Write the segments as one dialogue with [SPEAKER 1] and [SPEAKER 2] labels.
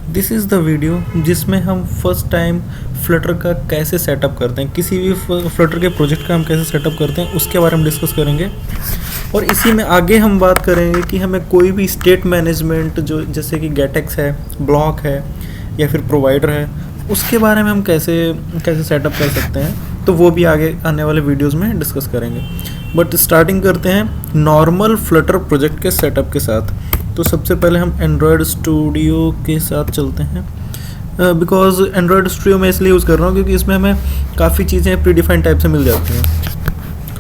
[SPEAKER 1] This is the video जिसमें हम first time Flutter का कैसे सेटअप करते हैं, किसी भी फ्लटर के प्रोजेक्ट का हम कैसे सेटअप करते हैं उसके बारे में डिस्कस करेंगे। और इसी में आगे हम बात करेंगे कि हमें कोई भी स्टेट मैनेजमेंट जो जैसे कि गेटेक्स है, ब्लॉक है या फिर प्रोवाइडर है, उसके बारे में हम कैसे कैसे सेटअप कर सकते हैं, तो वो भी आगे आने वाले वीडियोस में डिस्कस करेंगे। बट स्टार्टिंग करते हैं नॉर्मल फ्लटर प्रोजेक्ट के सेटअप के साथ। तो सबसे पहले हम एंड्रॉयड स्टूडियो के साथ चलते हैं, बिकॉज एंड्रॉयड स्टूडियो मैं इसलिए यूज़ कर रहा हूँ क्योंकि इसमें हमें काफ़ी चीज़ें प्री डिफाइंड टाइप से मिल जाती हैं।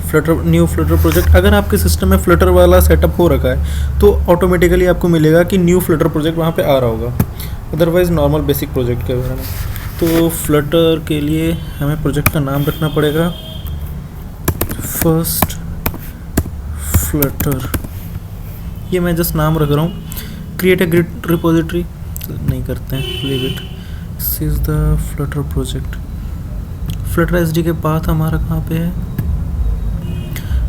[SPEAKER 1] फ्लटर न्यू फ्लटर प्रोजेक्ट, अगर आपके सिस्टम में फ्लटर वाला सेटअप हो रखा है तो ऑटोमेटिकली आपको मिलेगा कि न्यू फ्लटर प्रोजेक्ट वहाँ पे आ रहा होगा, अदरवाइज़ नॉर्मल बेसिक प्रोजेक्ट के बारे में। तो फ्लटर के लिए हमें प्रोजेक्ट का नाम रखना पड़ेगा फर्स्ट फ्लटर, ये मैं जस्ट नाम रख रहा हूँ। क्रिएट ए गिट रिपोजिटरी नहीं करते हैं, leave it. This is the Flutter project. Flutter SD के पाथ हमारा कहाँ पे है?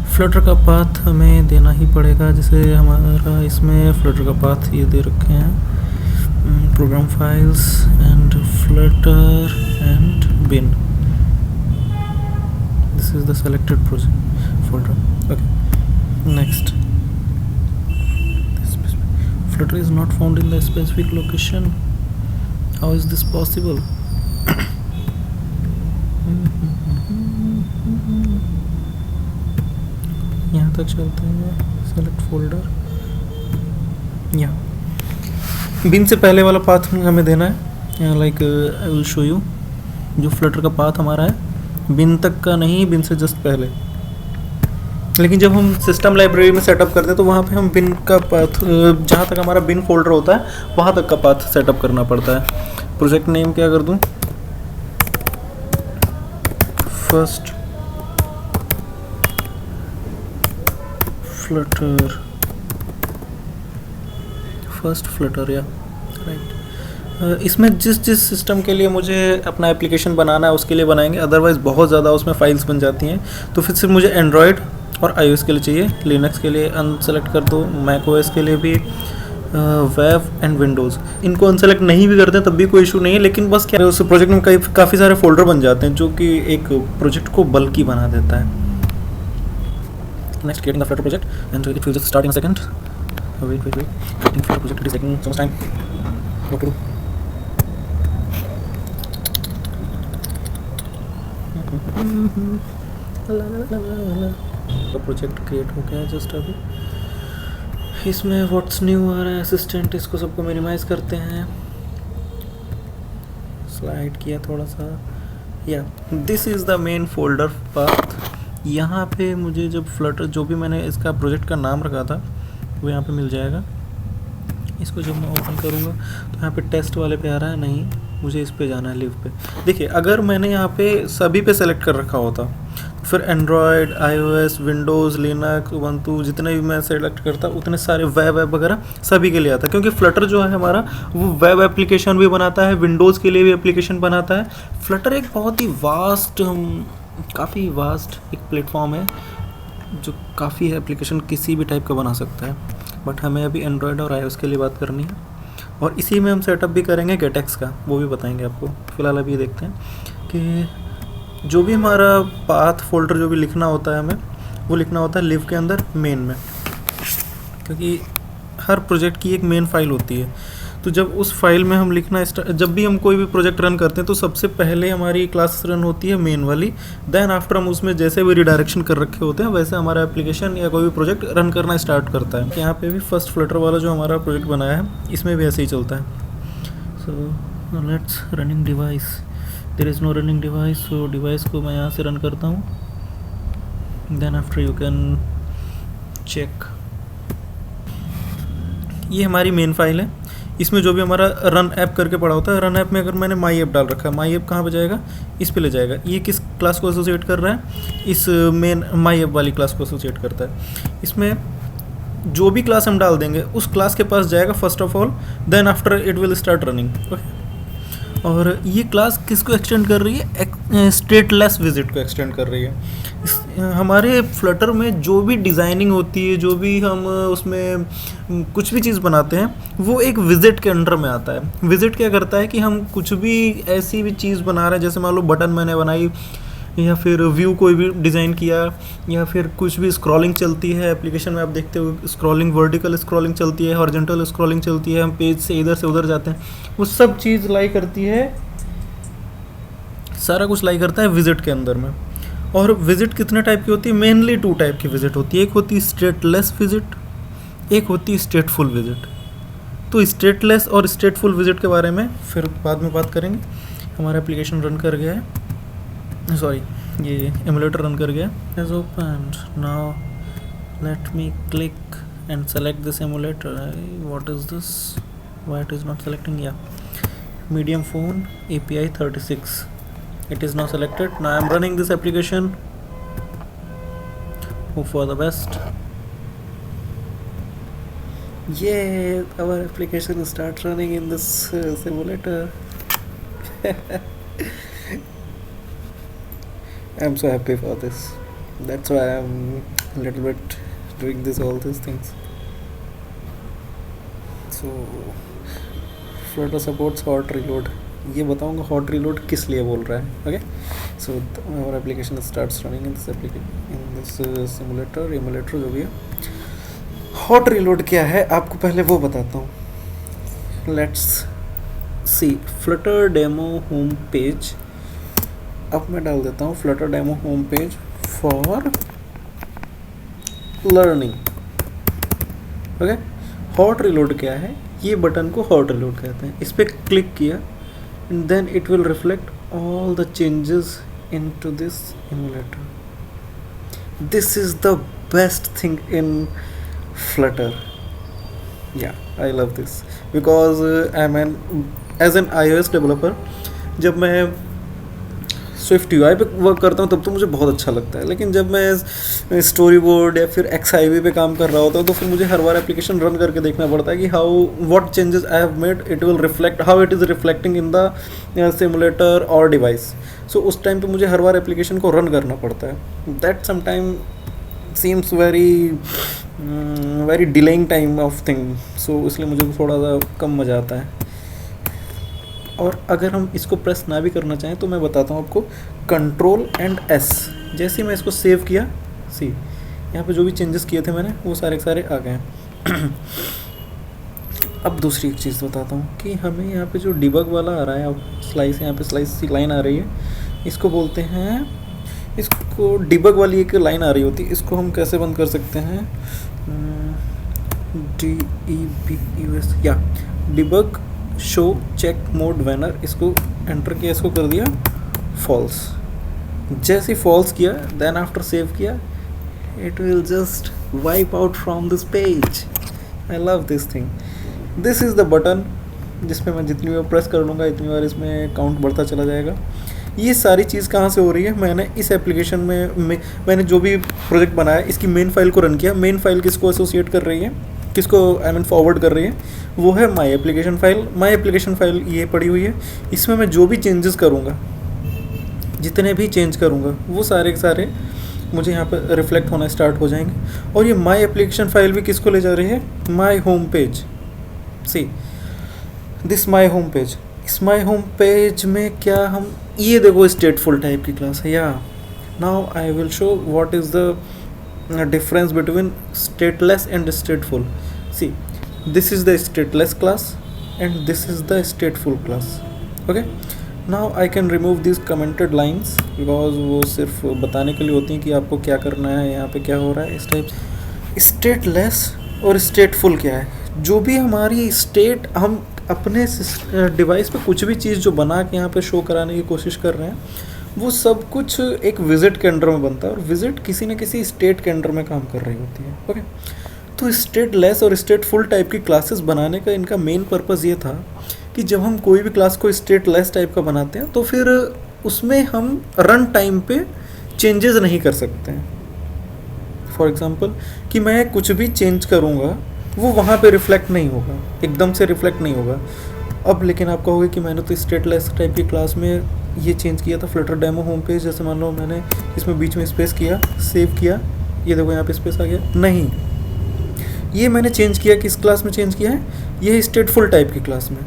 [SPEAKER 1] फ्लटर का पाथ हमें देना ही पड़ेगा, जैसे हमारा इसमें फ्लटर का पाथ ये दे रखे हैं, program files and Flutter and bin. This is the selected project folder. Okay, next. Flutter is not found in the specific location. How is this possible? यहाँ तक चलते हैं, सेलेक्ट फोल्डर। यहाँ बिन से पहले वाला पाथ हमें देना है, like I will show you. जो फ्लटर का पाथ हमारा है बिन तक का नहीं, बिन से जस्ट पहले। लेकिन जब हम सिस्टम लाइब्रेरी में सेटअप करते हैं तो वहाँ पे हम बिन का पाथ, जहाँ तक हमारा बिन फोल्डर होता है वहाँ तक का पाथ सेटअप करना पड़ता है। प्रोजेक्ट नेम क्या कर दूँ? फर्स्ट फ्लटर, फर्स्ट फ्लटर या राइट। इसमें जिस जिस सिस्टम के लिए मुझे अपना एप्लीकेशन बनाना है उसके लिए बनाएंगे, अदरवाइज़ बहुत ज़्यादा उसमें फाइल्स बन जाती हैं। तो फिर सिर्फ मुझे एंड्रॉयड और iOS के लिए चाहिए, लिनक्स के लिए अनसेलेक्ट कर दो, मैक ओएस के लिए भी, वेब एंड विंडोज़ इनको अनसेलेक्ट नहीं भी करते हैं तब भी कोई इशू नहीं है। लेकिन बस क्या है, उस प्रोजेक्ट में काफ़ी सारे फोल्डर बन जाते हैं जो कि एक प्रोजेक्ट को बल्कि बना देता है। Next, creating the Flutter project and it will just start in a second. Wait creating Flutter project, it is taking some time. What to do? तो प्रोजेक्ट क्रिएट हो गया जस्ट अभी। इसमें व्हाट्स न्यू आ रहा है, असिस्टेंट, इसको सबको minimise करते हैं, स्लाइड किया थोड़ा सा। या this is the main folder path. यहाँ पे मुझे जब फ्लटर जो भी मैंने इसका प्रोजेक्ट का नाम रखा था वो यहाँ पे मिल जाएगा। इसको जब मैं ओपन करूँगा तो यहाँ पे टेस्ट वाले पे आ रहा है, नहीं मुझे इस पे जाना है, लिव पे। देखिए, अगर मैंने यहाँ पे सभी पे सेलेक्ट कर रखा होता फिर Android, iOS, Windows, Linux, Ubuntu जितने भी मैं सेलेक्ट करता उतने सारे वेब ऐप वगैरह सभी के लिए आता, क्योंकि फ्लटर जो है हमारा वो वेब एप्लीकेशन भी बनाता है, विंडोज़ के लिए भी एप्लीकेशन बनाता है। फ्लटर एक बहुत ही वास्ट, काफ़ी वास्ट एक प्लेटफॉर्म है जो काफ़ी एप्लीकेशन किसी भी टाइप का बना सकता है। बट हमें अभी एंड्रॉयड और iOS के लिए बात करनी है, और इसी में हम सेटअप भी करेंगे गेटेक्स का, वो भी बताएंगे आपको। फिलहाल अभी देखते हैं कि जो भी हमारा पाथ फोल्डर जो भी लिखना होता है हमें, वो लिखना होता है लिव के अंदर मेन में, क्योंकि हर प्रोजेक्ट की एक मेन फाइल होती है। तो जब उस फाइल में हम लिखना जब भी हम कोई भी प्रोजेक्ट रन करते हैं तो सबसे पहले हमारी क्लास रन होती है मेन वाली, देन आफ्टर हम उसमें जैसे भी रिडायरेक्शन कर रखे होते हैं वैसे हमारा एप्लीकेशन या कोई भी प्रोजेक्ट रन करना स्टार्ट करता है। यहाँ पे भी फर्स्ट फ्लटर वाला जो हमारा प्रोजेक्ट बनाया है इसमें भी ऐसे ही चलता है। So let's running device, there is no running device, so device को मैं यहाँ से रन करता हूँ, then after you can check. ये हमारी मेन फाइल है, इसमें जो भी हमारा रन ऐप करके पड़ा होता है, रन ऐप में अगर मैंने माई ऐप डाल रखा है, माई ऐप कहाँ पे जाएगा? इस पे ले जाएगा। ये किस क्लास को एसोसिएट कर रहा है? इस मेन माई ऐप वाली क्लास को एसोसिएट करता है। इसमें जो भी क्लास हम डाल देंगे उस क्लास के पास जाएगा first of all, then after it will start running. Okay, और ये क्लास किसको एक्सटेंड कर रही है? स्टेटलेस विजिट को एक्सटेंड कर रही है। हमारे फ्लटर में जो भी डिज़ाइनिंग होती है, जो भी हम उसमें कुछ भी चीज़ बनाते हैं, वो एक विजिट के अंडर में आता है। विजिट क्या करता है कि हम कुछ भी ऐसी भी चीज़ बना रहे हैं, जैसे मान लो बटन मैंने बनाई, या फिर व्यू कोई भी डिज़ाइन किया, या फिर कुछ भी स्क्रॉलिंग चलती है एप्लीकेशन में, आप देखते हो स्क्रॉलिंग, वर्टिकल स्क्रॉलिंग चलती है, हॉरिजॉन्टल स्क्रॉलिंग चलती है, हम पेज से इधर से उधर जाते हैं, वो सब चीज़ लाई करती है, सारा कुछ लाई करता है विजिट के अंदर में। और विजिट कितने टाइप की होती है? मेनली 2 टाइप की विजिट होती है। एक होती है स्टेटलेस विजिट, एक होती है स्टेटफुल विजिट। तो स्टेटलेस और स्टेटफुल विजिट के बारे में फिर बाद में बात करेंगे। हमारा एप्लीकेशन रन कर गया है, सॉरी ये एमुलेटर रन कर गया, is open now. Let me click and select this emulator. What is this, why it is not selecting? या medium phone API 36, it is now selected. Now I am running this application. Hope for the best. Yeah, our application starts running in this simulator. I'm so happy for this. That's why I'm a little bit doing all these things. So Flutter supports hot reload. ये बताऊंगा hot reload किस लिए बोल रहा है. Okay, so our application starts running in this simulator, emulator जो भी है. hot reload क्या है आपको पहले वो बताता हूँ. Let's see Flutter demo home page. अब मैं डाल देता हूँ Flutter demo home page for learning. Okay, hot reload क्या है? ये बटन को हॉट रिलोड कहते हैं. इस पर क्लिक किया and then it will reflect all the changes into this emulator. This is the best thing in Flutter. Yeah I love this because I am as an iOS developer. जब मैं Swift UI पे work करता हूँ तब तो मुझे बहुत अच्छा लगता है, लेकिन जब मैं स्टोरी बोर्ड या फिर XIV पे काम कर रहा होता हूँ तो फिर मुझे हर बार एप्लीकेशन रन करके देखना पड़ता है कि how what changes I have made it will reflect, how it is reflecting in the simulator और डिवाइस. सो उस टाइम पे मुझे हर बार एप्लीकेशन को रन करना पड़ता है. That sometime seems very delaying time of thing. So इसलिए मुझे थोड़ा सा कम मज़ा आता है. और अगर हम इसको प्रेस ना भी करना चाहें तो मैं बताता हूँ आपको, कंट्रोल एंड S. जैसे ही मैं इसको सेव किया, सी यहाँ पे जो भी चेंजेस किए थे मैंने वो सारे सारे आ गए हैं. अब दूसरी एक चीज़ बताता हूँ कि हमें यहाँ पे जो डिबग वाला आ रहा है, अब स्लाइस, यहाँ पे स्लाइस सी लाइन आ रही है, इसको बोलते हैं, इसको डिबग वाली एक लाइन आ रही होती है, इसको हम कैसे बंद कर सकते हैं? DEBUS या डिबग शो चेक मोड वैनर. इसको एंटर किया, इसको कर दिया फॉल्स. जैसे फॉल्स किया देन आफ्टर सेव किया, it will just wipe out from this page. I love this thing. This is the button जिसमें मैं जितनी बार प्रेस कर लूँगा इतनी बार इसमें काउंट बढ़ता चला जाएगा. ये सारी चीज़ कहाँ से हो रही है? मैंने इस एप्लीकेशन में मैंने जो भी प्रोजेक्ट बनाया इसकी मेन फाइल को रन किया. मेन फाइल किसको एसोसिएट कर रही है, किसको फॉरवर्ड कर रही है? वो है my application file. My application file ये पड़ी हुई है. इसमें मैं जो भी चेंजेस करूँगा, जितने भी चेंज करूँगा, वो सारे के सारे मुझे यहाँ पर रिफ्लेक्ट होना स्टार्ट हो जाएंगे. और ये माई एप्लीकेशन फाइल भी किसको ले जा रही है? My home page. See this my home page. इस माई होम पेज में क्या हम, ये देखो स्टेटफुल टाइप की क्लास है. या now I will show what is the difference between stateless and stateful. See, this is the stateless class and this is the stateful class. Okay, now I can remove these commented lines because वो सिर्फ बताने के लिए होती हैं कि आपको क्या करना है, यहाँ पे क्या हो रहा है. इस टाइप stateless और stateful क्या है? जो भी हमारी स्टेट, हम अपने डिवाइस पे कुछ भी चीज़ जो बना के यहाँ पे शो कराने की कोशिश कर रहे हैं, वो सब कुछ एक विजिट के अंडर में बनता है. और विजिट किसी न किसी स्टेट के अंडर में काम कर रही होती है. ओके, तो स्टेटलेस और स्टेटफुल टाइप की क्लासेस बनाने का इनका मेन पर्पस ये था कि जब हम कोई भी क्लास को स्टेटलेस टाइप का बनाते हैं तो फिर उसमें हम रन टाइम पे चेंजेस नहीं कर सकते हैं. फॉर एग्जांपल कि मैं कुछ भी चेंज करूँगा वो वहाँ पे रिफ्लेक्ट नहीं होगा, एकदम से रिफ्लेक्ट नहीं होगा. अब लेकिन आप कहोगे कि मैंने तो स्टेटलेस टाइप की क्लास में ये चेंज किया था फ्लटर डेमो होम पेज, जैसे मान लो मैंने इसमें बीच में स्पेस किया, सेव किया, ये देखो यहाँ पे स्पेस आ गया, नहीं, ये मैंने चेंज किया किस क्लास में चेंज किया है, ये स्टेटफुल टाइप की क्लास में।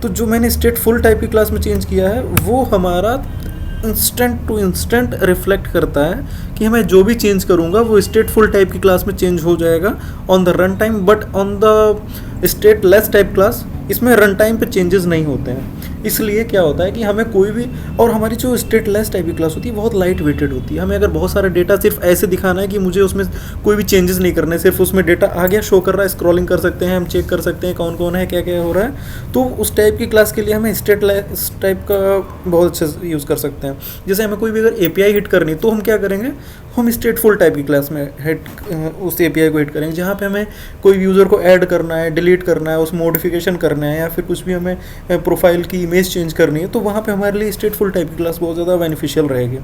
[SPEAKER 1] तो जो मैंने स्टेटफुल टाइप की क्लास में चेंज किया है वो हमारा इंस्टेंट टू इंस्टेंट रिफ्लेक्ट करता है कि मैं जो भी चेंज करूँगा वो स्टेटफुल टाइप की क्लास में चेंज हो जाएगा on the run time, but on the stateless type class इसमें रन टाइम पे चेंजेस नहीं होते हैं। इसलिए क्या होता है कि हमें कोई भी, और हमारी जो स्टेटलेस टाइप की क्लास होती है बहुत लाइट वेटेड होती है। हमें अगर बहुत सारा डेटा सिर्फ ऐसे दिखाना है कि मुझे उसमें कोई भी चेंजेस नहीं करने, सिर्फ उसमें डेटा आ गया शो कर रहा है, स्क्रॉलिंग कर सकते हैं, हम चेक कर सकते हैं कौन कौन है, क्या क्या हो रहा है, तो उस टाइप की क्लास के लिए हमें स्टेटलेस टाइप का बहुत अच्छे से यूज़ कर सकते हैं। जैसे हमें कोई भी अगर API हिट करनी तो हम क्या करेंगे, हम स्टेटफुल टाइप की क्लास में उस API को हिट करेंगे। जहाँ पे हमें कोई यूज़र को ऐड करना है, डिलीट करना है, उस मॉडिफिकेशन करना है, या फिर कुछ भी हमें प्रोफाइल की इमेज चेंज करनी है, तो वहाँ पे हमारे लिए स्टेटफुल टाइप की क्लास बहुत ज़्यादा बेनिफिशियल रहेगी।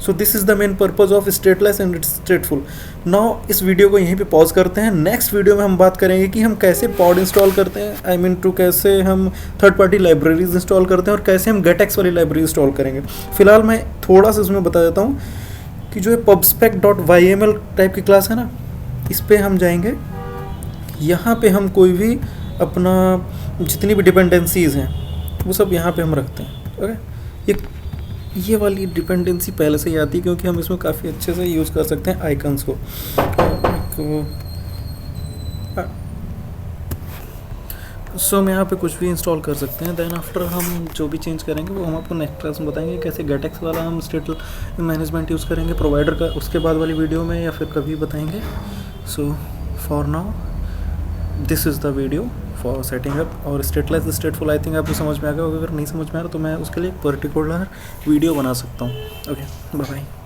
[SPEAKER 1] So this is the main purpose of stateless and स्टेटफुल। Now इस वीडियो को यहीं पे पॉज करते हैं। नेक्स्ट वीडियो में हम बात करेंगे कि हम कैसे पॉड इंस्टॉल करते हैं, आई मीन टू कैसे हम थर्ड पार्टी लाइब्रेरीज इंस्टॉल करते हैं और कैसे हम गेटएक्स वाली लाइब्रेरी इंस्टॉल करेंगे। फिलहाल मैं थोड़ा सा इसमें बता देता हूँ कि जो है pubspec.yml टाइप की क्लास है ना, इस पर हम जाएंगे। यहाँ पे हम कोई भी अपना जितनी भी डिपेंडेंसीज़ हैं वो सब यहाँ पे हम रखते हैं। ओके, ये वाली डिपेंडेंसी पहले से ही आती है क्योंकि हम इसमें काफ़ी अच्छे से यूज़ कर सकते हैं आइकन्स को। सो हम यहाँ पे कुछ भी इंस्टॉल कर सकते हैं। देन आफ्टर हम जो भी चेंज करेंगे वो हम आपको नेक्स्ट क्लास में बताएंगे कैसे गेटएक्स वाला हम स्टेट मैनेजमेंट यूज़ करेंगे प्रोवाइडर का, उसके बाद वाली वीडियो में या फिर कभी बताएंगे। So for now this is the video for setting up और स्टेटलेस स्टेटफुल। आई थिंक आपको समझ में आ गया होगा, अगर नहीं समझ में आ रहा तो मैं उसके लिए एक पर्टिकुलर वीडियो बना सकता हूँ। Okay, bye bye.